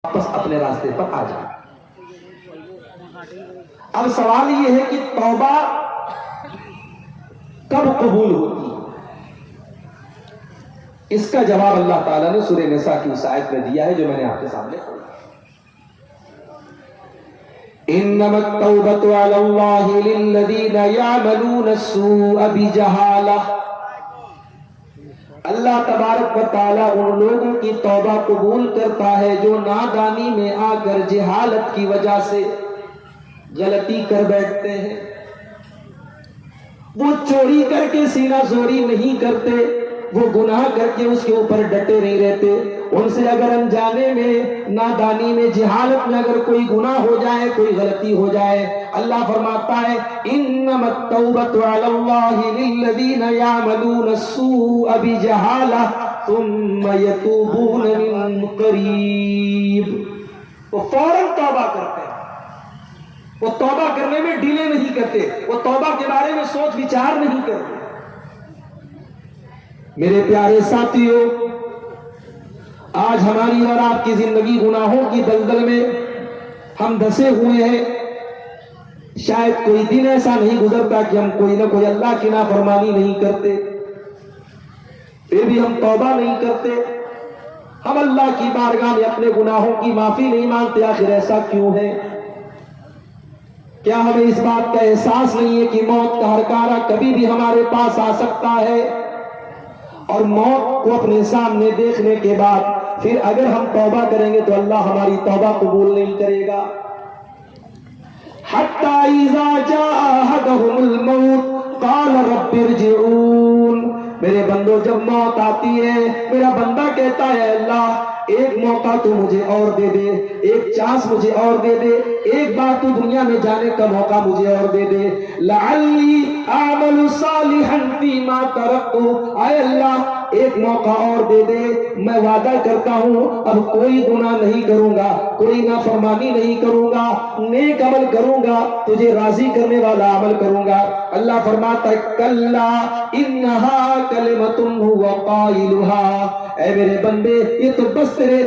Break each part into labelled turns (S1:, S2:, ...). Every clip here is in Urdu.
S1: واپس اپنے راستے پر آ جائے۔ اب سوال یہ ہے کہ توبہ کب قبول ہوتی ہے؟ اس کا جواب اللہ تعالیٰ نے سورہ نساء کی اس آیت میں دیا ہے جو میں نے آپ کے سامنے پڑھا۔ انما التوبة على الله للذين يعملون السوء بجهالة۔ اللہ تبارک و تعالیٰ ان لوگوں کی توبہ قبول کرتا ہے جو نادانی میں آ کر جہالت کی وجہ سے غلطی کر بیٹھتے ہیں۔ وہ چوری کر کے سینہ زوری نہیں کرتے، وہ گناہ کر کے اس کے اوپر ڈٹے نہیں رہتے۔ ان سے اگر انجانے میں، نادانی میں، جہالت میں اگر کوئی گناہ ہو جائے، کوئی غلطی ہو جائے، اللہ فرماتا ہے انما التوبۃ علی اللہ للذین یعملون السوء بجہالہ ثم یتوبون من قریب۔ وہ فوراً توبہ کرتے ہیں، وہ توبہ کرنے میں ڈیلے نہیں کرتے، وہ توبہ کے بارے میں سوچ وچار نہیں کرتے۔ میرے پیارے ساتھیوں، آج ہماری اور آپ کی زندگی گناہوں کی دلدل میں ہم دھسے ہوئے ہیں۔ شاید کوئی دن ایسا نہیں گزرتا کہ ہم کوئی نہ کوئی اللہ کی نافرمانی نہیں کرتے، پھر بھی ہم توبہ نہیں کرتے، ہم اللہ کی بارگاہ میں اپنے گناہوں کی معافی نہیں مانگتے۔ آخر ایسا کیوں ہے؟ کیا ہمیں اس بات کا احساس نہیں ہے کہ موت کا ہرکارہ کبھی بھی ہمارے پاس آ سکتا ہے، اور موت کو اپنے سامنے دیکھنے کے بعد پھر اگر ہم توبہ کریں گے تو اللہ ہماری توبہ قبول نہیں کرے گا۔ حَتَّى إِذَا جَاءَ أَحَدَهُمُ الْمَوْتُ قَالَ رَبِّ ارْجِعُونِ۔ میرے بندو، جب موت آتی ہے میرا بندہ کہتا ہے اللہ ایک موقع تو مجھے اور دے دے، ایک چانس مجھے اور دے دے، ایک بار تو دنیا میں جانے کا موقع مجھے اور دے دے۔ لَعَلِّي أَعْمَلُ صَالِحًا فِي مَا تَرَكْتُ۔ اے اللہ ایک موقع اور دے دے، میں وعدہ کرتا ہوں اب کوئی گناہ نہیں کروں گا، کوئی نافرمانی نہیں کروں گا، نیک عمل کروں گا، تجھے راضی کرنے والا عمل کروں گا۔ اللہ فرماتا ہے کلا انہا کلمۃ هو قائلها۔ اے میرے بندے، یہ تو بس تیرے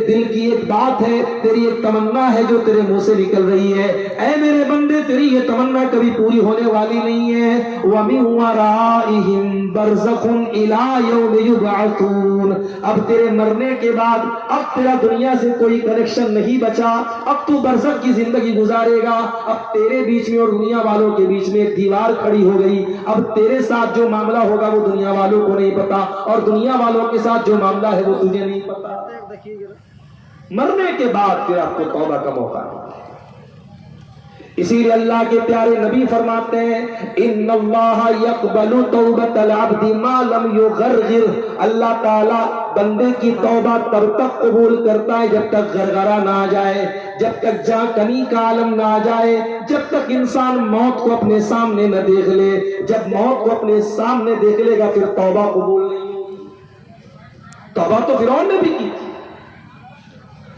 S1: دل کی ایک بات ہے، تیری ایک تمنا ہے جو تیرے منہ سے نکل رہی ہے۔ اے میرے بندے، تیری یہ تمنا کبھی پوری ہونے والی نہیں ہے۔ وَمِن وَرَائِهِمْ بَرْزَخٌ إِلَىٰ يَوْمِ يُبْعَثُونَ۔ اب تیرے مرنے کے بعد اب تیرا دنیا سے کوئی کنیکشن نہیں بچا، اب تو برزخ کی زندگی گزارے گا۔ اب تیرے بیچ میں اور دنیا والوں کے بیچ میں ایک دیوار کھڑی ہو گئی۔ اب تیرے ساتھ جو معاملہ ہوگا وہ دنیا والوں کو نہیں پتا، اور دنیا والوں کے ساتھ جو معاملہ ہے وہ تجھے نہیں پتا۔ مرنے کے بعد پھر آپ کو توبہ کا موقع ہے۔ اسی لیے اللہ کے پیارے نبی فرماتے ہیں ان اللہ یقبل توبۃ العبد ما لم یغرغر۔ اللہ تعالیٰ بندے کی توبہ تب تک قبول کرتا ہے جب تک غرغرہ نہ آ جائے، جب تک جاں کنی کا عالم نہ آ جائے، جب تک انسان موت کو اپنے سامنے نہ دیکھ لے۔ جب موت کو اپنے سامنے دیکھ لے گا پھر توبہ قبول نہیں ہوگی۔ توبہ تو فرعون نے بھی کی تھی۔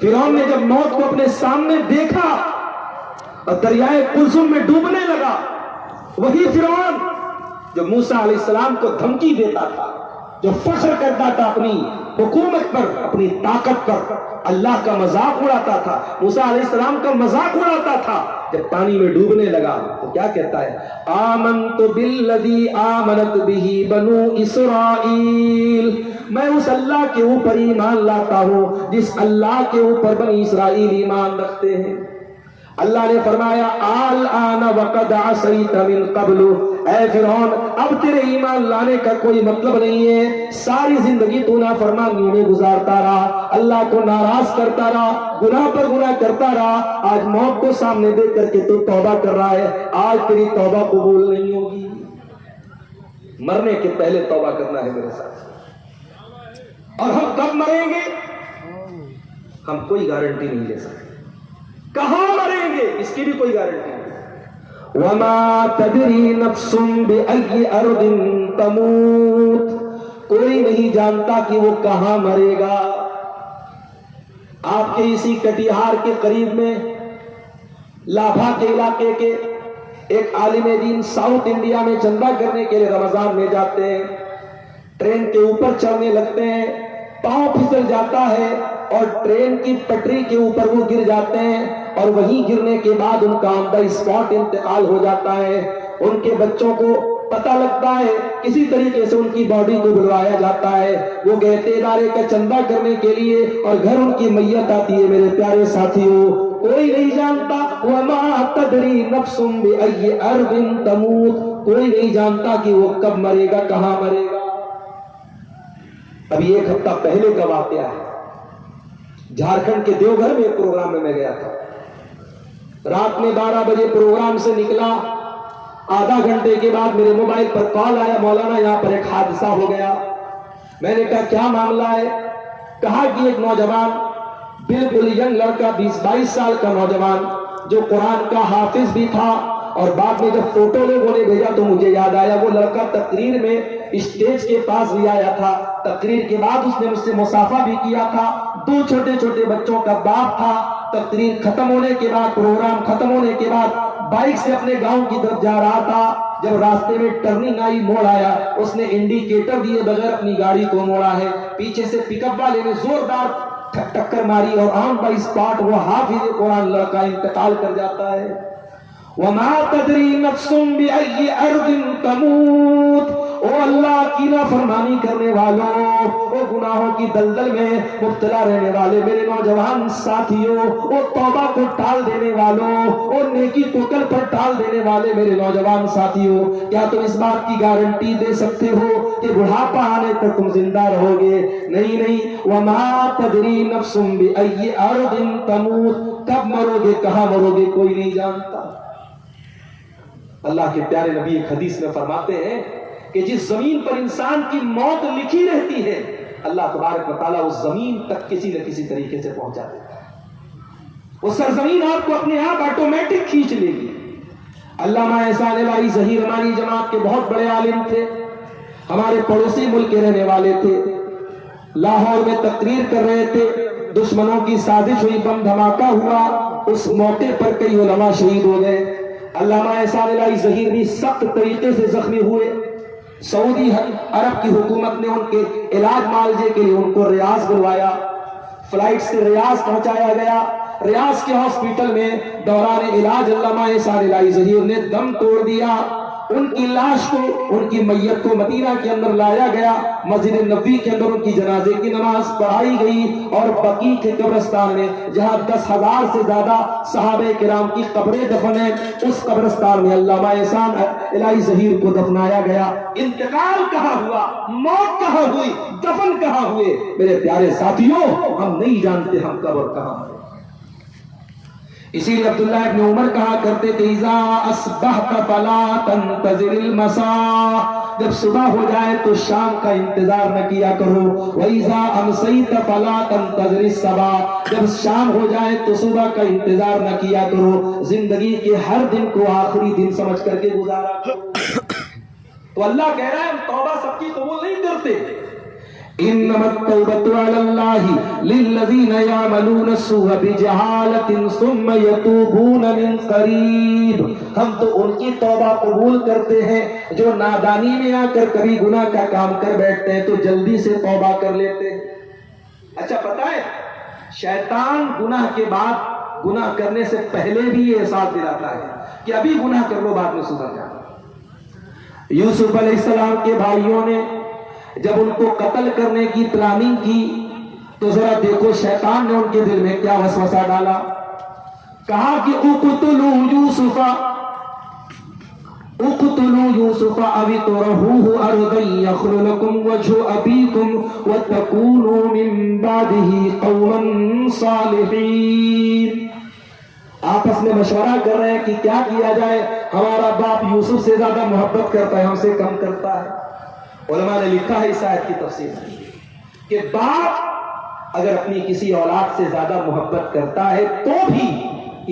S1: فرعون نے جب موت کو اپنے سامنے دیکھا اور دریائے کلثوم میں ڈوبنے لگا، وہی فرعون جو موسیٰ علیہ السلام کو دھمکی دیتا تھا، جو فخر کرتا تھا اپنی حکومت پر، اپنی طاقت پر، اللہ کا مذاق اڑاتا تھا، موسیٰ علیہ السلام کا مذاق اڑاتا تھا، جب پانی میں ڈوبنے لگا تو کیا کہتا ہے آمنت بالذی آمنت بہ بنو اسرائیل۔ میں اس اللہ کے اوپر ایمان لاتا ہوں جس اللہ کے اوپر بنی اسرائیل ایمان رکھتے ہیں۔ اللہ نے فرمایا الآن وقد عصیت من قبل۔ اے فرعون، اب تیرے ایمان لانے کا کوئی مطلب نہیں ہے، ساری زندگی تو نافرمانیوں میں گزارتا رہا، اللہ کو ناراض کرتا رہا، گناہ پر گناہ کرتا رہا، آج موت کو سامنے دیکھ کر کے تو توبہ کر رہا ہے، آج تیری توبہ قبول نہیں ہوگی۔ مرنے کے پہلے توبہ کرنا ہے میرے ساتھ۔ اور ہم کب مریں گے ہم کوئی گارنٹی نہیں لے سکتے، کہاں مریں گے اس کی بھی کوئی گارنٹی نہیں۔ وَمَا تَدْرِي نَفْسٌ بِأَيِّ أَرْضٍ تَمُوتُ۔ کوئی نہیں جانتا کہ وہ کہاں مرے گا۔ آپ کے اسی کٹیہار کے قریب میں لابھا کے علاقے کے ایک عالم دین ساؤتھ انڈیا میں چندہ کرنے کے لیے رمضان میں جاتے ہیں، ٹرین کے اوپر چڑھنے لگتے ہیں، پاؤں پھسل جاتا ہے، اور ٹرین کی پٹری کے اوپر وہ گر جاتے ہیں اور وہیں گرنے کے بعد ان کا آن دا اسپاٹ انتقال ہو جاتا ہے. ان کے بچوں کو پتہ لگتا ہے, کسی طریقے سے ان کی باڈی کو بلوایا جاتا ہے, وہ گئے تھے ادارے کا چندہ کرنے کے لیے اور گھر ان کی میت آتی ہے. میرے پیارے ساتھیوں, کوئی نہیں جانتا وَمَا تَدْرِي نَفْسٌ بِأَيِّ أَرْضٍ تَمُوتُ, کوئی نہیں جانتا کہ وہ کب مرے گا, کہاں مرے گا. ابھی 1 ہفتہ پہلے کا واقعہ ہے, جھارکھنڈ کے دیوگھر میں ایک پروگرام میں گیا تھا. رات میں 12 بجے پروگرام سے نکلا, آدھا گھنٹے کے بعد میرے موبائل پر کال آیا, مولانا یہاں پر ایک حادثہ ہو گیا. میں نے کہا کیا معاملہ ہے؟ کہا کہ ایک نوجوان, بالکل ینگ لڑکا, 20-22 سال کا نوجوان, جو قرآن کا حافظ بھی تھا, اور بعد میں جب فوٹو لوگوں نے بھیجا تو مجھے یاد آیا وہ لڑکا تقریر میں اسٹیج کے پاس بھی آیا تھا. تقریر کے بعد اس نے مجھ سے مصافحہ بھی کیا تھا. 2 چھوٹے چھوٹے بچوں کا باپ تھا. تقریر ختم ہونے کے بعد, پروگرام ختم ہونے کے بعد بائک سے اپنے گاؤں کی طرف جا رہا تھا. جب راستے میں ٹرننگ آئی, موڑ آیا, اس نے انڈیکیٹر دیے بغیر اپنی گاڑی کو موڑا ہے. پیچھے سے پک اپ والے نے زوردار ٹکر ماری اور آن بائی اسپاٹ وہ حافظ قرآن لڑکا انتقال کر جاتا ہے. وَمَا تَدْرِي نَفْسٌ بِأَيِّ أَرْضٍ تَمُوتُ. او اللہ کی نافرمانی کرنے والوں, او گناہوں کی دلدل میں مبتلا رہنے والے میرے نوجوان ساتھیوں, او توبہ کو ٹال دینے والوں, او نیکی کو کل پر ٹال دینے والے میرے نوجوان ساتھیوں, کیا تم اس بات کی گارنٹی دے سکتے ہو کہ بڑھاپا آنے تک تم زندہ رہو گے؟ نہیں. وَمَا تَدْرِي نَفْسٌ بِأَيِّ أَرْضٍ تَمُوتُ. کب مرو گے, کہاں مرو گے, کوئی نہیں جانتا. اللہ کے پیارے نبی ایک حدیث میں فرماتے ہیں کہ جس زمین پر انسان کی موت لکھی رہتی ہے, اللہ تبارک و تعالیٰ اس زمین تک کسی نہ کسی طریقے سے پہنچا دیتا ہے. وہ سرزمین آپ کو اپنے آپ آٹومیٹک کھینچ لے گی. علامہ احسان الہی ظہیر ہماری جماعت کے بہت بڑے عالم تھے, ہمارے پڑوسی ملک کے رہنے والے تھے. لاہور میں تقریر کر رہے تھے, دشمنوں کی سازش ہوئی, بم دھماکہ ہوا, اس موقع پر کئی علماء شہید ہو گئے. علامہ احسان الہی ظہیر بھی سخت طریقے سے زخمی ہوئے. سعودی عرب کی حکومت نے ان کے علاج معالجے کے لیے ان کو ریاض بلوایا. فلائٹ سے ریاض پہنچایا گیا. ریاض کے ہاسپٹل میں دوران علاج علامہ احسان الہی ظہیر نے دم توڑ دیا. ان کی لاش کو, ان کی میت کو مدینہ کے اندر لایا گیا. مسجد نبوی کے اندر ان کی جنازے کی نماز پڑھائی گئی, اور بقیع کے قبرستان میں جہاں 10,000 سے زیادہ صحابہ کرام کی قبریں دفن ہیں, اس قبرستان میں علامہ احسان الہی ظہیر کو دفنایا گیا. انتقال کہاں ہوا, موت کہاں ہوئی, دفن کہاں ہوئے, میرے پیارے ساتھیوں ہم نہیں جانتے ہم کب اور کہاں ہوئے. اسی لیے عبداللہ ابن عمر کہا کرتے تھے اذا اصبحت فلا تنتظر المساء, جب صبح ہو جائے تو شام کا انتظار نہ کیا کرو. وَإِذَا أَمْسَيْتَ فَلَا تَنْتَظِرِ الصَّبَاحَ, جب شام ہو جائے تو صبح کا انتظار نہ کیا کرو. زندگی کے ہر دن کو آخری دن سمجھ کر کے گزارا کرو. تو اللہ کہہ رہا ہے ہم توبہ سب کی قبول نہیں کرتے. انما التوبة على الله للذين يعملون السوء بجهالة ثم يتوبون من قريب. ہم تو ان کی توبہ قبول کرتے ہیں جو نادانی میں آ کر کبھی گناہ کا کام کر بیٹھتے ہیں تو جلدی سے توبہ کر لیتے ہیں. اچھا پتہ ہے شیطان گناہ کے بعد گناہ کرنے سے پہلے بھی یہ احساس دلاتا ہے کہ ابھی گناہ کر لو بعد میں سدھر جانا. یوسف علیہ السلام کے بھائیوں نے جب ان کو قتل کرنے کی پلاننگ کی تو ذرا دیکھو شیطان نے ان کے دل میں کیا وسوسہ ڈالا. کہا کہ اقتلوا یوسف او اطرحوه ارضا یخل لکم وجه ابیکم وتکونوا من بعده قوما صالحین. آپس میں مشورہ کر رہے ہیں کہ کیا کیا جائے, ہمارا باپ یوسف سے زیادہ محبت کرتا ہے, ہم سے کم کرتا ہے. علماء نے لکھا ہے اس آیت کی تفسیر میں کہ باپ اگر اپنی کسی اولاد سے زیادہ محبت کرتا ہے تو بھی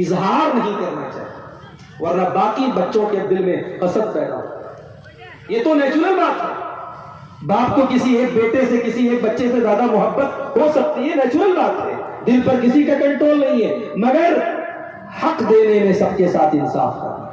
S1: اظہار نہیں کرنا چاہیے, ورنہ باقی بچوں کے دل میں حسد پیدا ہوتا ہے. یہ تو نیچرل بات ہے. باپ کو کسی ایک بیٹے سے, کسی ایک بچے سے زیادہ محبت ہو سکتی ہے, نیچرل بات ہے, دل پر کسی کا کنٹرول نہیں ہے, مگر حق دینے میں سب کے ساتھ انصاف کرنا.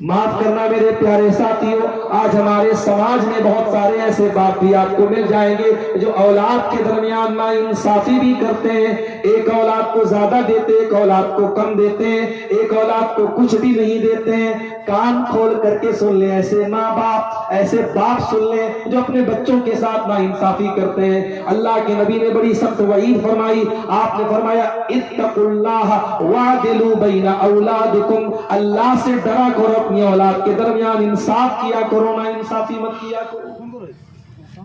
S1: معاف کرنا میرے پیارے ساتھیوں، آج ہمارے سماج میں بہت سارے ایسے باپ بھی آپ کو مل جائیں گے جو اولاد کے درمیان ناانصافی بھی کرتے ہیں، ایک اولاد کو زیادہ دیتے، ایک اولاد کو کم دیتے ہیں، ایک اولاد کو کچھ بھی نہیں دیتے ہیں۔ کان کھول کر کے سن لیں، ایسے ماں باپ، ایسے باپ سن لیں جو اپنے بچوں کے ساتھ ناانصافی کرتے ہیں۔ اللہ کے نبی نے بڑی سخت وعید فرمائی، آپ نے فرمایا اتقوا اللہ وعدلوا بین اولادکم، اللہ سے ڈرا کرو، اپنی اولاد کے درمیان انصاف کیا کرو، ناانصافی مت کیا کرو۔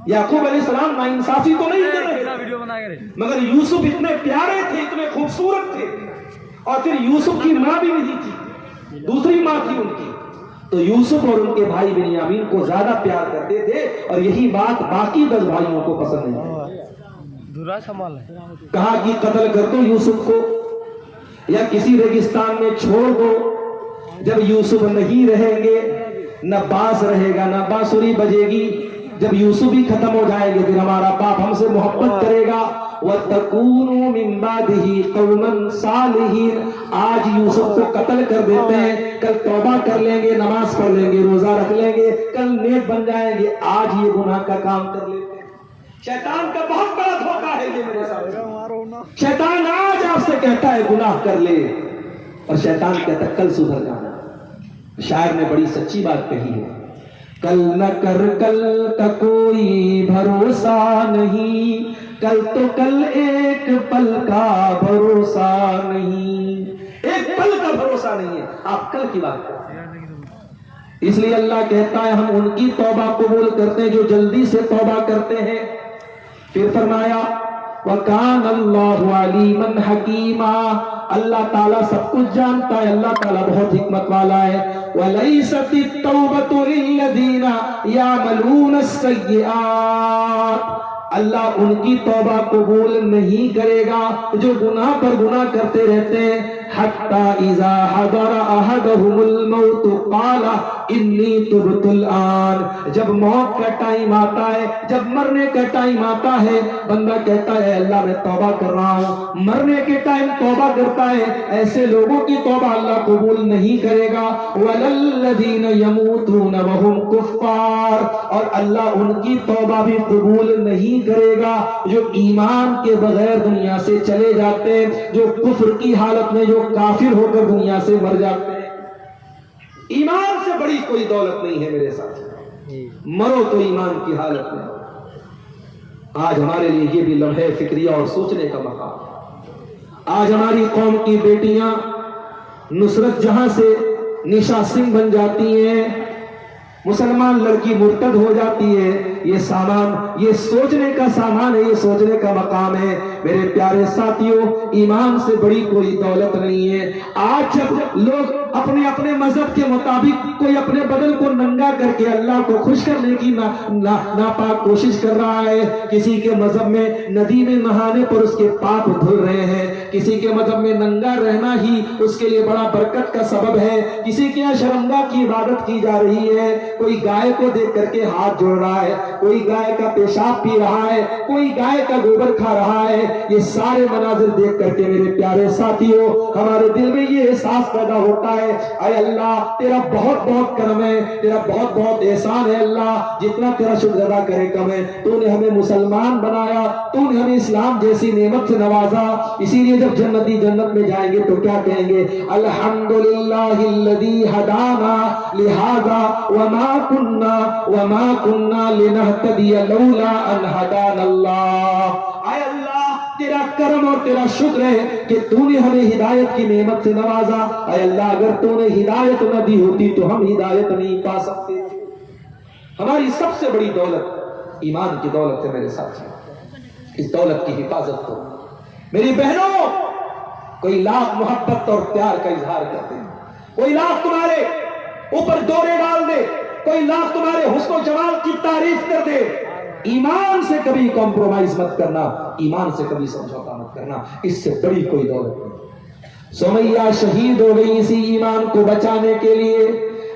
S1: یعقوب علیہ السلام ناانصافی تو نہیں کر رہے، مگر یوسف اتنے پیارے تھے، اتنے خوبصورت تھے، اور پھر یوسف کی ماں بھی نہیں تھی، دوسری ماں تھی ان کی، تو یوسف اور ان کے بھائی بنیامین کو زیادہ پیار کرتے تھے، اور یہی بات باقی 10 بھائیوں کو پسند نہیں ہے۔ کہا کہ قتل کر دو یوسف کو یا کسی ریگستان میں چھوڑ دو، جب یوسف نہیں رہیں گے نہ باس رہے گا نہ بانسری بجے گی، جب یوسف ہی ختم ہو جائیں گے پھر ہمارا باپ ہم سے محبت کرے گا۔ وَتَكُونُوا مِن بَعْدِهِ قَوْمًا صَالِحِينَ، آج یوسف کو قتل کر دیتے ہیں، کل توبہ کر لیں گے، نماز پڑھ لیں گے، روزہ رکھ لیں گے، کل نیک بن جائیں گے، آج یہ گناہ کا کام کر لیتے ہیں۔ شیطان کا بہت بڑا دھوکہ ہے یہ میرے ساتھ، شیطان آج آپ سے کہتا ہے گناہ کر لے، اور شیطان کہتا ہے کل سدھر جانا۔ شاعر نے بڑی سچی بات کہی ہے، کل نہ کر کل کا کوئی بھروسہ نہیں، کل تو کل ایک پل کا بھروسہ نہیں، ایک پل کا بھروسہ نہیں ہے، آپ کل کی بات کرتے ہیں۔ اس لیے اللہ کہتا ہے ہم ان کی توبہ قبول کرتے ہیں جو جلدی سے توبہ کرتے ہیں۔ پھر فرمایا وَكَانَ اللَّهُ عَلِيمًا حَكِيمًا، اللہ تعالیٰ سب کچھ جانتا ہے، اللہ تعالیٰ بہت حکمت والا ہے۔ وَلَيْسَتِ التَّوْبَةُ لِلَّذِينَ يَعْمَلُونَ السَّيِّئَاتِ، اللہ ان کی توبہ قبول نہیں کرے گا جو گناہ پر گناہ کرتے رہتے ہیں۔ حَتَّى إِذَا حَضَرَ أَحَدَهُمُ الْمَوْتُ قَالَ إِنِّي تُبْتُ الْآنَ، جب موت کا ٹائم آتا ہے، جب مرنے کا ٹائم آتا ہے، بندہ کہتا ہے اللہ میں توبہ کر رہا ہوں، مرنے کے ٹائم توبہ کرتا ہے، ایسے لوگوں کی توبہ اللہ قبول نہیں کرے گا۔ وَلَلَّذِينَ يَمُوتُونَ وَهُمْ كُفَّارٌ، اور اللہ ان کی توبہ بھی قبول نہیں کرے گا جو ایمان کے بغیر دنیا سے چلے جاتے ہیں، جو کفر کی حالت میں، جو کافر ہو کر دنیا سے مر جاتے ہیں۔ ایمان سے بڑی کوئی دولت نہیں ہے میرے ساتھ، مرو تو ایمان کی حالت میں۔ آج ہمارے لیے یہ بھی لمحے فکریہ اور سوچنے کا مقام ہے۔ آج ہماری قوم کی بیٹیاں نصرت جہاں سے نشا سنگھ بن جاتی ہیں، مسلمان لڑکی مرتد ہو جاتی ہے، یہ سامان، یہ سوچنے کا سامان ہے، یہ سوچنے کا مقام ہے۔ میرے پیارے ساتھیوں، ایمان سے بڑی کوئی دولت نہیں ہے۔ آج جب لوگ اپنے اپنے مذہب کے مطابق کوئی اپنے بدن کو ننگا کر کے اللہ کو خوش کرنے کی ناپاک کوشش کر رہا ہے، کسی کے مذہب میں ندی میں نہانے پر اس کے پاپ دھل رہے ہیں، کسی کے مذہب میں ننگا رہنا ہی اس کے لیے بڑا برکت کا سبب ہے، کسی کے یہاں شرمگاہ کی عبادت کی جا رہی ہے، کوئی گائے کو دیکھ کر کے ہاتھ جوڑ رہا ہے، کوئی گائے کا پیشاب پی رہا ہے، کوئی گائے کا گوبر کھا رہا ہے۔ یہ سارے مناظر دیکھ کر کے میرے پیارے ساتھیوں ہمارے دل میں یہ احساس پیدا ہوتا ہے، اے اللہ تیرا بہت بہت کرم ہے، تیرا بہت بہت احسان ہے اللہ، جتنا تیرا شکر ادا کرے کم ہے۔ تو نے ہمیں مسلمان بنایا، تو نے ہمیں اسلام جیسی نعمت سے نوازا، اسی لیے جب جنتی جنت میں جائیں گے تو کیا کہیں گے؟ الحمدللہ الذی ہدانا لہذا وما كنا لنهتدی لولا ان ہدانا اللہ۔ اے اللہ تیرا کرم اور تیرا شکر ہے کہ تو نے ہمیں ہدایت کی نعمت سے نوازا۔ اے اللہ اگر تو نے ہدایت نہ دی ہوتی تو ہم ہدایت نہیں پا سکتے۔ ہماری سب سے بڑی دولت ایمان کی دولت ہے میرے ساتھ، اس دولت کی حفاظت کو میری بہنوں، کوئی لاکھ محبت اور پیار کا اظہار کرتے ہیں، کوئی لاکھ تمہارے اوپر دورے ڈال دے، کوئی لاکھ تمہارے حسن و جمال کی تعریف کر دے، ایمان سے کبھی کمپرومائز مت کرنا، ایمان سے کبھی سمجھوتا مت کرنا، اس سے بڑی کوئی دولت نہیں۔ سمیہ شہید ہو گئی اسی ایمان کو بچانے کے لیے،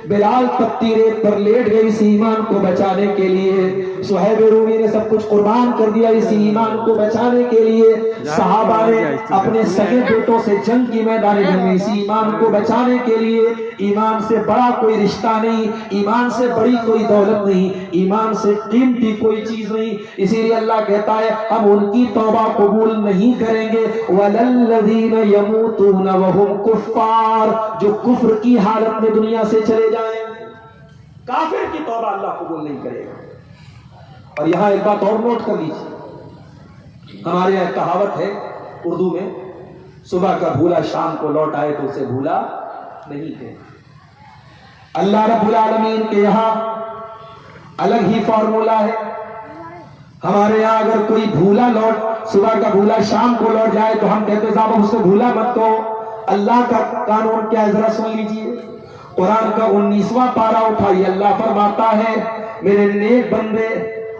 S1: بلال تپتی ریت پر لیٹ گئی اسی ایمان کو بچانے کے لیے، صہیب رومی نے سب کچھ قربان کر دیا اسی ایمان کو بچانے کے لیے، صحابہ نے اپنے سگے بیٹوں سے جنگ کی میدان جنگ میں اسی ایمان کو بچانے کے لیے، ایمان سے بڑا کوئی رشتہ نہیں، ایمان سے بڑی کوئی دولت نہیں، ایمان سے قیمتی کوئی چیز نہیں، اسی لیے اللہ کہتا ہے ہم ان کی توبہ قبول نہیں کریں گے وَلَلَّذِينَ يَمُوتُونَ وَهُمْ كُفَّارٌ، جو کفر کی حالت میں دنیا سے چلے جائیں، کافر کی توبہ اللہ قبول نہیں کرے گا۔ اور یہاں ایک بات اور نوٹ کر لیجیے، ہمارے یہاں کہاوت ہے اردو میں، صبح کا بھولا شام کو لوٹ آئے تو اسے بھولا نہیں ہے۔ اللہ رب العالمین کے یہاں الگ ہی فارمولا ہے۔ ہمارے یہاں اگر کوئی بھولا صبح کا بھولا شام کو لوٹ جائے تو ہم کہتے ہیں صاحب اس کو بھولا مت تو۔ اللہ کا قانون کیا ہے ذرا سن لیجیے، قرآن کا 19واں پارہ اٹھائیے، اللہ فرماتا ہے میرے نیک بندے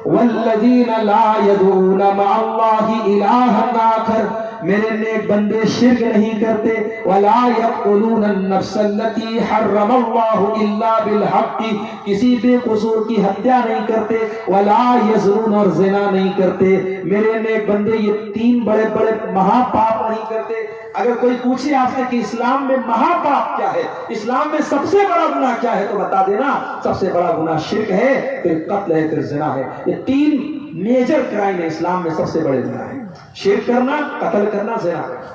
S1: والذین لا يدعون مع اللہ الہا آخر، میرے نیک بندے شرک نہیں کرتے، ولا یقتلون النفس التي حرم اللہ الا بالحق، کسی بے قصور کی ہتیا نہیں کرتے، ولا یزنون، اور زنا نہیں کرتے، میرے نیک بندے یہ تین بڑے بڑے مہا پاپ نہیں کرتے۔ اگر کوئی پوچھے آپ سے کہ اسلام میں مہا پاپ کیا ہے، اسلام میں سب سے بڑا گناہ کیا ہے، تو بتا دینا سب سے بڑا گناہ شرک ہے، پھر قتل ہے، پھر زنا ہے۔ یہ تین میجر کرائم ہے اسلام میں، سب سے بڑے گناہ ہیں، شرک کرنا، قتل کرنا، زنا کرنا۔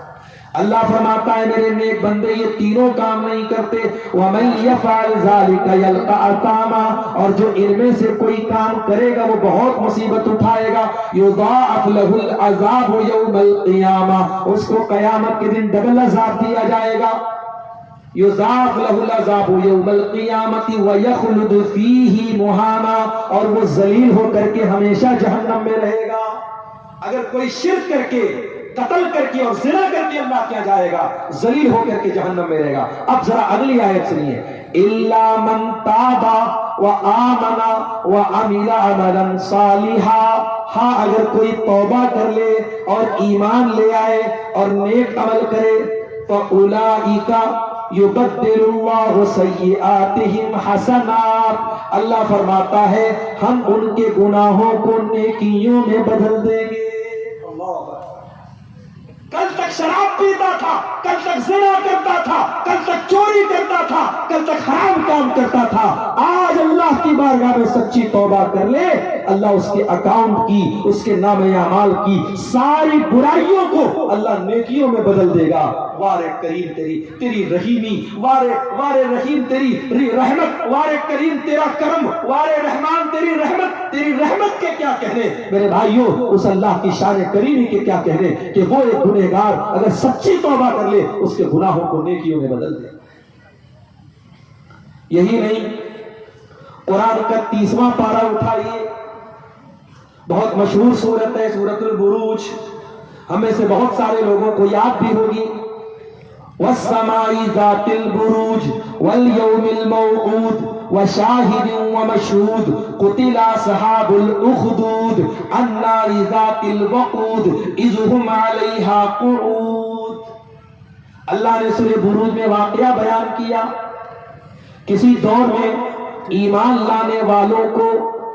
S1: اللہ فرماتا ہے میرے نیک بندے یہ تینوں کام نہیں کرتے، وَمَن يَفْعَلْ ذَلِكَ يَلْقَ أَثَامًا، اور جو ان میں سے کوئی کام کرے گا وہ بہت مصیبت اٹھائے گا، يُضَاعَفْ لَهُ الْعَذَابُ يَوْمَ الْقِيَامَةِ، اس کو قیامت کے دن ڈبل عذاب دیا جائے گا، يُضَاعَفْ لَهُ الْعَذَابُ يَوْمَ الْقِيَامَةِ وَيَخْلُدُ فِيهِ مُهَانًا، اور وہ ذلیل ہو کر کے ہمیشہ جہنم میں رہے گا۔ اگر کوئی شرک کر کے، قتل کر کے اور زنا کر کے اللہ کیا جائے گا، ذلیل ہو کر کے جہنم میں رہے گا۔ اب ذرا اگلی آیت سنیے، اِلَّا مَن تَابَ وَآمَنَ وَعَمِلَ عَمَلًا صَالِحًا، ہاں اگر کوئی توبہ کر لے اور ایمان لے آئے اور نیک عمل کرے، فَأُولَئِكَ يُبَدِّلُ اللَّهُ سَيِّئَاتِهِمْ حَسَنَاتٍ، اللہ فرماتا ہے ہم ان کے گناہوں کو نیکیوں میں بدل دیں گے۔ کل تک شراب پیتا تھا، کل تک زنا کرتا تھا، کل تک چوری کرتا تھا، کل تک حرام کام کرتا تھا، آج اللہ کی بارگاہ میں سچی توبہ کر لے، اللہ اس کے اکاؤنٹ کی، اس کے نام اعمال کی ساری برائیوں کو اللہ نیکیوں میں بدل دے گا۔ وارے کریم تیری رحیمی، وارے رحیم تیری رحمت، وارے کریم تیرا کرم، وارے رحمان تیری رحمت کے کیا کہنے میرے بھائیوں، اس اللہ کی شان کریمی کے کیا کہنے کہ وہ ایک گنہگار اگر سچی توبہ کر لے اس کے گناہوں کو نیکیوں میں بدل دے۔ یہی نہیں، قرآن کا 30واں پارہ اٹھائیے، بہت مشہور سورت ہے سورۃ البروج، ہمیں سے بہت سارے لوگوں کو یاد بھی ہوگی، وَالسَّمَاءِ ذَاتِ الْبُرُوجِ وَالْيَوْمِ الْمَوْعُودِ وَشَاهِدٍ وَمَشْهُودٍ قُتِلَ أَصْحَابُ الْأُخْدُودِ النَّارِ ذَاتِ الْوَقُودِ إِذْ هُمْ عَلَيْهَا قُعُودٌ۔ اللہ نے سورہ بروج میں واقعہ بیان کیا، کسی دور میں ایمان لانے والوں کو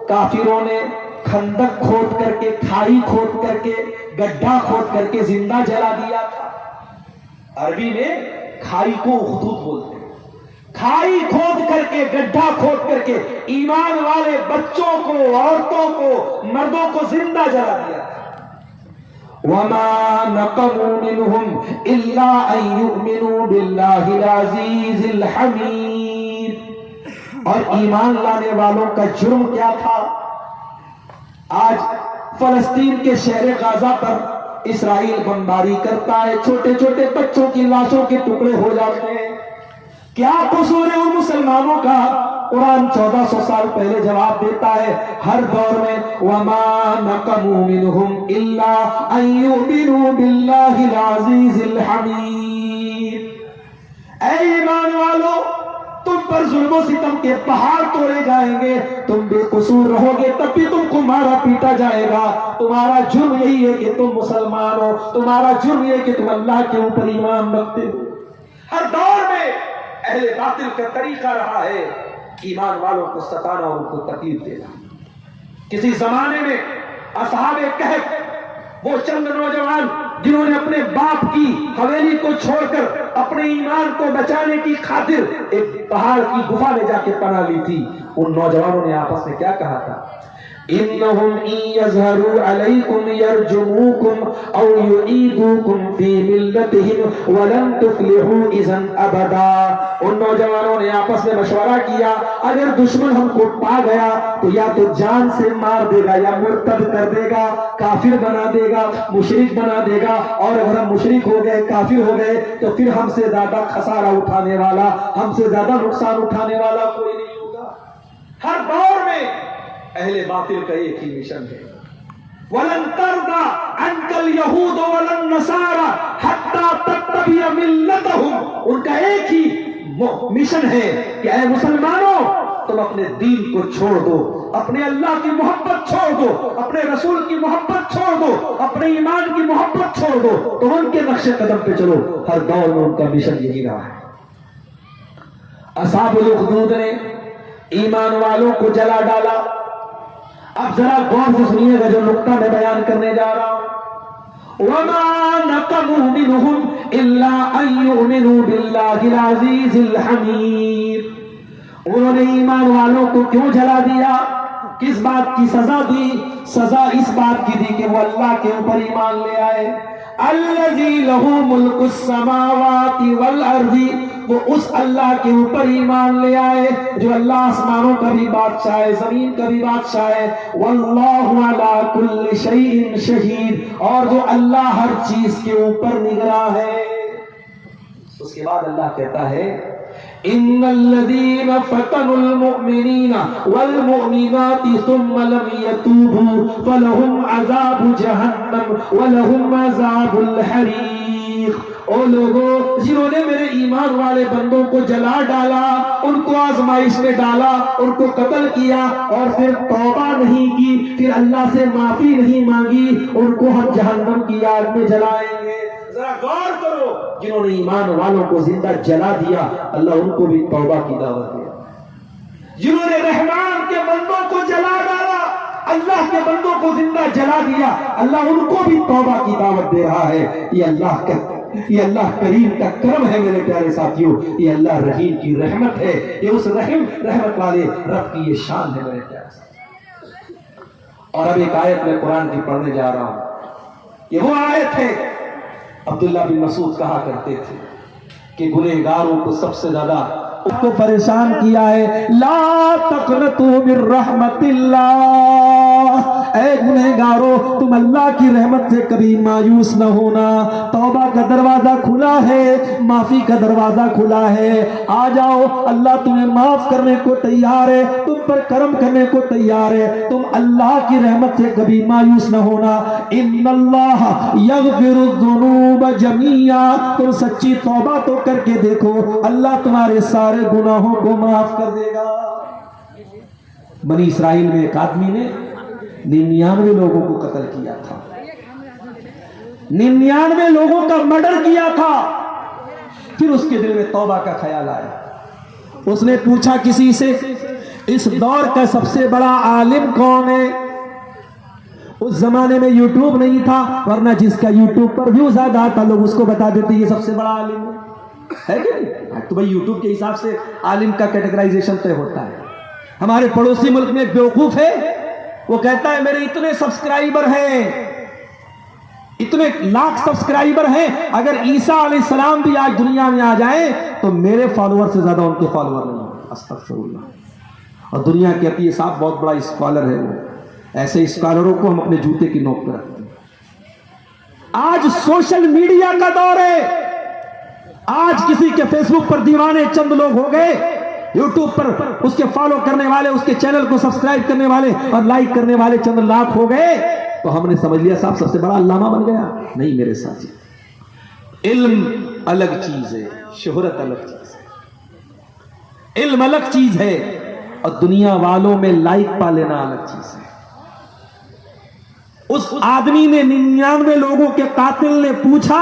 S1: کافروں نے خندق کھود کر کے، کھائی کھود کر کے، گڈھا کھود کر کے زندہ جلا دیا تھا۔ عربی میں کھائی کو اخدود بولتے ہیں، کھائی کھود کر کے، گڈھا کھود کر کے ایمان والے بچوں کو، عورتوں کو، مردوں کو زندہ جلا دیا تھا۔ وَمَا نَقَمُوا مِنْهُمْ إِلَّا أَن يُؤْمِنُوا بِاللَّهِ الْعَزِيزِ الْحَمِيدِ، اور ایمان لانے والوں کا جرم کیا تھا؟ آج فلسطین کے شہر غازہ پر اسرائیل بمباری کرتا ہے، چھوٹے چھوٹے بچوں کی لاشوں کے ٹکڑے ہو جاتے ہیں، کیا قصور ہے ان مسلمانوں کا؟ قرآن 1400 سال پہلے جواب دیتا ہے ہر دور میں، وَمَا نَقَمُوا مِنْهُمْ إِلَّا أَن يُؤْمِنُوا بِاللَّهِ الْعَزِيزِ الْحَمِيدِ۔ اے ایمان والو، تم پر ظلم و ستم کے پہاڑ توڑے جائیں گے، تم بے قصور رہو گے تب بھی تم کو مارا پیٹا جائے گا، تمہارا جرم یہی ہے کہ تم مسلمان ہو، تمہارا جرم یہ ہے کہ تم اللہ کے اوپر ایمان رکھتے ہو۔ ہر دور میں اہل باطل کا طریقہ رہا ہے ایمان والوں کو ستانا اور ان کو تکلیف دینا۔ کسی زمانے میں اصحاب کہف، وہ چند نوجوان جنہوں نے اپنے باپ کی حویلی کو چھوڑ کر اپنے ایمان کو بچانے کی خاطر ایک پہاڑ کی گفا میں جا کے پناہ لی تھی، ان نوجوانوں نے آپس میں کیا کہا تھا؟ انہم ان یظہروا علیکم یرجموکم او یعیدوکم فی ملتہم ولن تفلحوا اذا ابدا۔ ان نوجوانوں نے آپس میں مشورہ کیا، اگر دشمن ہم کو پا گیا تو یا تو جان سے مار دے گا، یا مرتد کر دے گا، کافر بنا دے گا، مشرک بنا دے گا، اور اگر ہم مشرک ہو گئے، کافر ہو گئے تو پھر ہم سے زیادہ خسارہ اٹھانے والا، ہم سے زیادہ نقصان اٹھانے والا کوئی نہیں ہوگا۔ ہر دور میں اہل باطل کا ایک ہی مشن ہے، وَلَن تَرْضَىٰ عَنْكَ الْيَهُودُ وَلَا النَّصَارَىٰ حَتَّىٰ تَتَّبِعَ مِلَّتَهُمْ۔ ان کا ایک ہی مشن ہے کہ اے مسلمانوں، تم اپنے دین کو چھوڑ دو، اپنے اللہ کی محبت چھوڑ دو، اپنے رسول کی محبت چھوڑ دو، اپنے ایمان کی محبت چھوڑ دو، تم ان کے نقش قدم پہ چلو۔ ہر دور میں ان کا مشن یہی رہا ہے۔ اصحاب الاخدود نے ایمان والوں کو جلا ڈالا۔ اب ذرا غور سے سنیے گا جو نقطہ میں بیان کرنے جا رہا ہوں۔ وَمَا نَقَمُوا مِنْهُمْ إِلَّا أَن يُؤْمِنُوا بِاللَّهِ الْعَزِيزِ الْحَمِيدِ۔ انہوں نے ایمان والوں کو کیوں جلا دیا؟ کس بات کی سزا دی؟ سزا اس بات کی دی کہ وہ اللہ کے اوپر ایمان لے آئے۔ الَّذِي لَهُ مُلْكُ السَّمَاوَاتِ وَالْأَرْضِ، وہ اس اللہ کے اوپر ایمان لے آئے جو اللہ آسمانوں کا بھی بادشاہ ہے، زمین کا بھی بادشاہ ہے۔ وَاللَّهُ عَلَىٰ كُلِّ شَيْءٍ شَهِيدٌ، اور جو اللہ ہر چیز کے اوپر نگراں ہے۔ اس کے بعد اللہ کہتا ہے ان الذين فتنوا المؤمنين والمؤمنات ثم لم يتوبوا فلهم عذاب جہنم ولهم عذاب الحریق۔ او لوگوں جنہوں نے میرے ایمان والے بندوں کو جلا ڈالا، ان کو آزمائش میں ڈالا، ان کو قتل کیا، اور پھر توبہ نہیں کی، پھر اللہ سے معافی نہیں مانگی، ان کو ہم جہنم کی آگ میں جلائیں گے۔ ذرا غور کرو، جنہوں نے ایمان والوں کو زندہ جلا دیا، اللہ ان کو بھی توبہ کی دعوت دیا۔ جنہوں نے رحمان کے بندوں کو جلا ڈالا، اللہ کے بندوں کو زندہ جلا دیا، اللہ ان کو بھی توبہ کی دعوت دے رہا ہے۔ یہ اللہ کریم کا کرم ہے میرے پیارے ساتھیوں، یہ اللہ رحیم کی رحمت ہے، یہ اس رحمت والے رب کی یہ شان ہے میرے پیارے ساتھیوں۔ اور اب ایک آیت میں قرآن کی پڑھنے جا رہا ہوں، یہ وہ آیت ہے عبداللہ بن مسعود کہا کرتے تھے کہ گنہگاروں کو سب سے زیادہ کو پریشان کیا ہے، لا تقنطوا من رحمت اللہ، اے گنہگاروں تم اللہ کی رحمت سے کبھی مایوس نہ ہونا۔ توبہ کا دروازہ کھلا ہے، معافی کا دروازہ کھلا ہے، آ جاؤ، اللہ تمہیں معاف کرنے کو تیار ہے، تم پر کرم کرنے کو تیار ہے، تم اللہ کی رحمت سے کبھی مایوس نہ ہونا۔ ان اللہ یغفر الذنوب جميعا، تم سچی توبہ تو کر کے دیکھو، اللہ تمہارے سارے گناہوں کو معاف کر دے گا۔ بنی اسرائیل میں ایک آدمی نے 99 لوگوں کو قتل کیا تھا، 99 لوگوں کا مرڈر کیا تھا۔ پھر اس کے دل میں توبہ کا خیال آیا، اس نے پوچھا کسی سے اس دور کا سب سے بڑا عالم کون ہے؟ اس زمانے میں یوٹیوب نہیں تھا، ورنہ جس کا یوٹیوب پر ویو زیادہ آتا لوگ اس کو بتا دیتے یہ سب سے بڑا عالم ہے کہ نہیں؟ تو بھائی یوٹیوب کے حساب سے عالم کا کیٹیگرائزیشن طے ہوتا ہے۔ ہمارے پڑوسی ملک میں بیوقوف ہے، وہ کہتا ہے میرے اتنے سبسکرائبر ہیں، اتنے لاکھ سبسکرائبر ہیں، اگر عیسیٰ علیہ السلام بھی آج دنیا میں آ جائیں تو میرے فالوور سے زیادہ ان کے فالوور نہیں ہیں۔ استغفر اللہ۔ اور دنیا کہتی ہے صاحب بہت بڑا اسکالر ہے وہ، ایسے اسکالروں کو ہم اپنے جوتے کی نوک پہ رکھتے ہیں۔ آج سوشل میڈیا کا دور ہے، آج کسی کے فیس بک پر دیوانے چند لوگ ہو گئے، یوٹیوب پر اس کے فالو کرنے والے، اس کے چینل کو سبسکرائب کرنے والے اور لائک کرنے والے چند لاکھ ہو گئے، تو ہم نے سمجھ لیا صاحب سب سے بڑا علامہ بن گیا۔ نہیں میرے ساتھی، علم الگ چیز ہے، شہرت الگ چیز ہے۔ علم الگ چیز ہے اور دنیا والوں میں لائک پا لینا الگ چیز ہے۔ اس آدمی نے 99 لوگوں کے قاتل نے پوچھا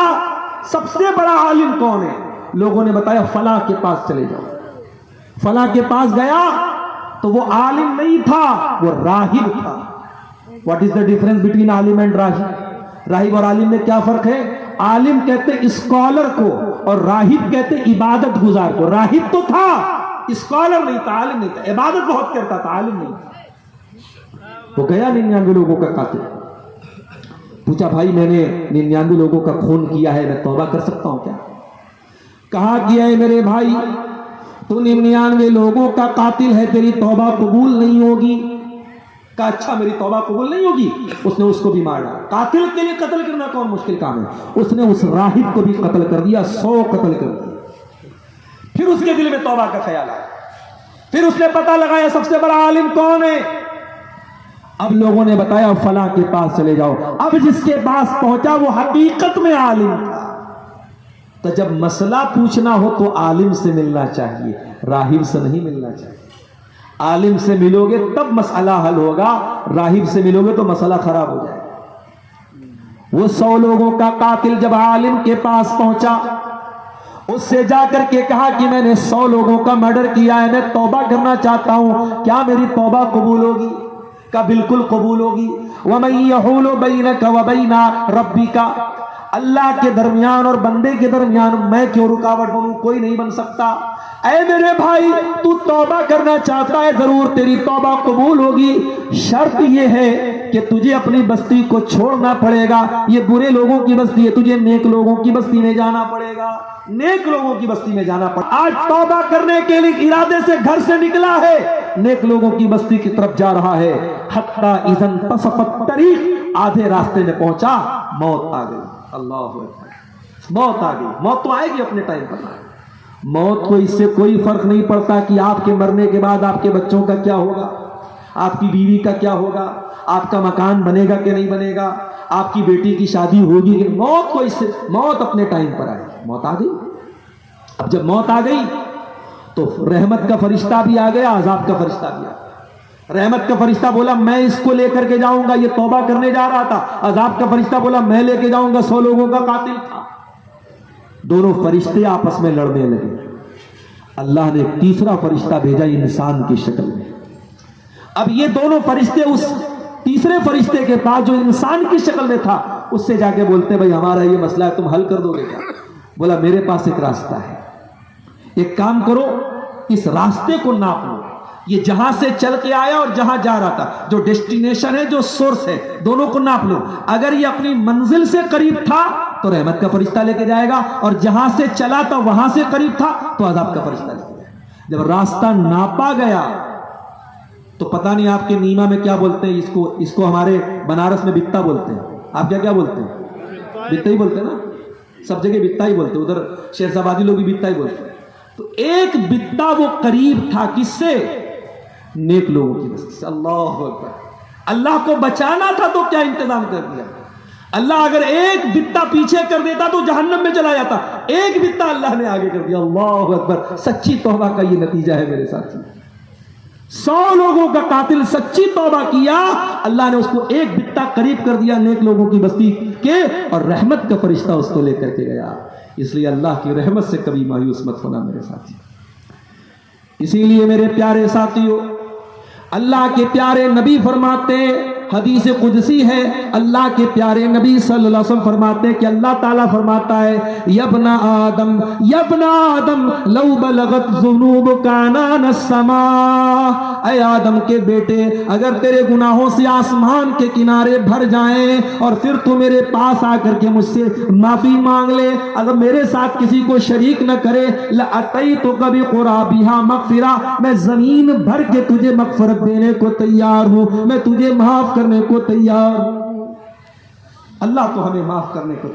S1: سب سے بڑا عالم کون ہے؟ لوگوں نے بتایا فلاں کے پاس چلے جاؤ۔ فلاں کے پاس گیا تو وہ عالم نہیں تھا، وہ راہب تھا۔ What is the difference between Alam and راہب؟ راہب اور عالم میں کیا فرق ہے؟ عالم کہتے اسکالر کو اور راہب کہتے عبادت گزار کو. راہب تو تھا، اسکالر نہیں تھا، عالم نہیں تھا. عبادت بہت کرتا تھا، عالم نہیں تھا. وہ گیا 99 لوگوں کا قاتل. پوچھا بھائی میں نے 99 لوگوں کا خون کیا ہے، میں توبہ کر سکتا ہوں کیا؟ کہا کیا ہے میرے بھائی، تو 99 لوگوں کا قاتل ہے، تیری توبہ قبول نہیں ہوگی. کہا اچھا میری توبہ قبول نہیں ہوگی. اس نے اس کو بھی مارا. قاتل کے لیے قتل کرنا کون مشکل کام ہے؟ اس نے اس راہب کو بھی قتل کر دیا، 100 قتل کر دیا. پھر اس کے دل میں توبہ کا خیال آیا. پھر اس نے پتہ لگایا سب سے بڑا عالم کون ہے. اب لوگوں نے بتایا فلاں کے پاس چلے جاؤ. اب جس کے پاس پہنچا وہ حقیقت میں عالم تھا. تو جب مسئلہ پوچھنا ہو تو عالم سے ملنا چاہیے، راہب سے نہیں ملنا چاہیے. عالم سے ملو گے تب مسئلہ حل ہوگا، راہب سے ملو گے تو مسئلہ خراب ہو جائے. وہ 100 لوگوں کا قاتل جب عالم کے پاس پہنچا، اس سے جا کر کے کہا کہ میں نے 100 لوگوں کا مرڈر کیا ہے، میں توبہ کرنا چاہتا ہوں، کیا میری توبہ قبول ہوگی؟ کہا بالکل قبول ہوگی. وَمَن يَحُولُ بَيْنَكَ وَبَيْنَ رَبِّكَ، اللہ کے درمیان اور بندے کے درمیان میں کیوں رکاوٹ بنوں؟ کوئی نہیں بن سکتا. اے میرے بھائی تو توبہ کرنا چاہتا ہے، ضرور تیری توبہ قبول ہوگی. شرط یہ ہے کہ تجھے اپنی بستی کو چھوڑنا پڑے گا. یہ برے لوگوں کی بستی ہے، تجھے نیک لوگوں کی بستی میں جانا پڑے گا. نیک لوگوں کی بستی میں جانا پڑے گا. آج توبہ کرنے کے لیے ارادے سے گھر سے نکلا ہے، نیک لوگوں کی بستی کی طرف جا رہا ہے. حتی اذا انتصف الطریق، آدھے راستے میں پہنچا، موت آ گئی. اللہ اکبر، موت آ گئی. موت تو آئے گی اپنے ٹائم پر. موت کو اس سے کوئی فرق نہیں پڑتا کہ آپ کے مرنے کے بعد آپ کے بچوں کا کیا ہوگا، آپ کی بیوی کا کیا ہوگا، آپ کا مکان بنے گا کہ نہیں بنے گا، آپ کی بیٹی کی شادی ہوگی کہ موت کو اس سے، موت اپنے ٹائم پر آئے. موت آ گئی. اب جب موت آ گئی تو رحمت کا فرشتہ بھی آ گیا، عذاب کا فرشتہ بھی آ گیا. رحمت کا فرشتہ بولا میں اس کو لے کر کے جاؤں گا، یہ توبہ کرنے جا رہا تھا. عذاب کا فرشتہ بولا میں لے کے جاؤں گا، 100 لوگوں کا قاتل تھا. دونوں فرشتے آپس میں لڑنے لگے. اللہ نے ایک تیسرا فرشتہ بھیجا انسان کی شکل میں. اب یہ دونوں فرشتے اس تیسرے فرشتے کے پاس جو انسان کی شکل میں تھا، اس سے جا کے بولتے بھائی ہمارا یہ مسئلہ ہے، تم حل کر دو گے کیا؟ بولا میرے پاس ایک راستہ ہے. ایک کام کرو، اس راستے کو ناپ لو. یہ جہاں سے چل کے آیا اور جہاں جا رہا تھا، جو ڈیسٹینیشن ہے، جو سورس ہے، دونوں کو ناپ لو. اگر یہ اپنی منزل سے قریب تھا تو رحمت کا فرشتہ لے کے جائے گا، اور جہاں سے چلا تھا وہاں سے قریب تھا تو عذاب کا فرشتہ لے کے جائے گا. جب راستہ ناپا گیا تو پتہ نہیں آپ کے نیما میں کیا بولتے ہیں، اس کو ہمارے بنارس میں بتا بولتے ہیں. آپ کیا بولتے ہیں؟ بتا ہی بولتے ہیں نا، سب جگہ بتا ہی بولتے ہیں. ادھر شہزابادی لوگ بھی بتا ہی بولتے ہیں. تو ایک بتا وہ قریب تھا کس سے؟ نیک لوگوں کی بستی سے. اللہ اکبر. اللہ کو بچانا تھا تو کیا انتظام کر دیا. اللہ اگر ایک بتا پیچھے کر دیتا تو جہنم میں چلا جاتا، ایک بتا اللہ نے آگے کر دیا. اللہ اکبر. سچی توبہ کا یہ نتیجہ ہے میرے ساتھی. 100 لوگوں کا قاتل سچی توبہ کیا، اللہ نے اس کو ایک بتا قریب کر دیا نیک لوگوں کی بستی کے، اور رحمت کا فرشتہ اس کو لے کر کے گیا. اس لیے اللہ کی رحمت سے کبھی مایوس مت ہونا میرے ساتھی. اسی لیے میرے پیارے ساتھیوں، اللہ کے پیارے نبی فرماتے ہیں، حدیث قدسی ہے، اللہ کے پیارے نبی صلی اللہ علیہ وسلم فرماتے ہیں کہ اللہ تعالیٰ فرماتا ہے یا ابن آدم لو بلغت ذنوبک عنان السماء، اے آدم کے بیٹے اگر تیرے گناہوں سے آسمان کے کنارے بھر جائیں اور پھر تو میرے پاس آ کر کے مجھ سے معافی مانگ لے، اگر میرے ساتھ کسی کو شریک نہ کرے، لأتیتک بقرابها مغفرہ، میں زمین بھر کے تجھے مغفرت دینے کو تیار ہوں، میں تجھے معاف کرنے کو تیار ہوں. اللہ تو ہمیں معاف کرنے کو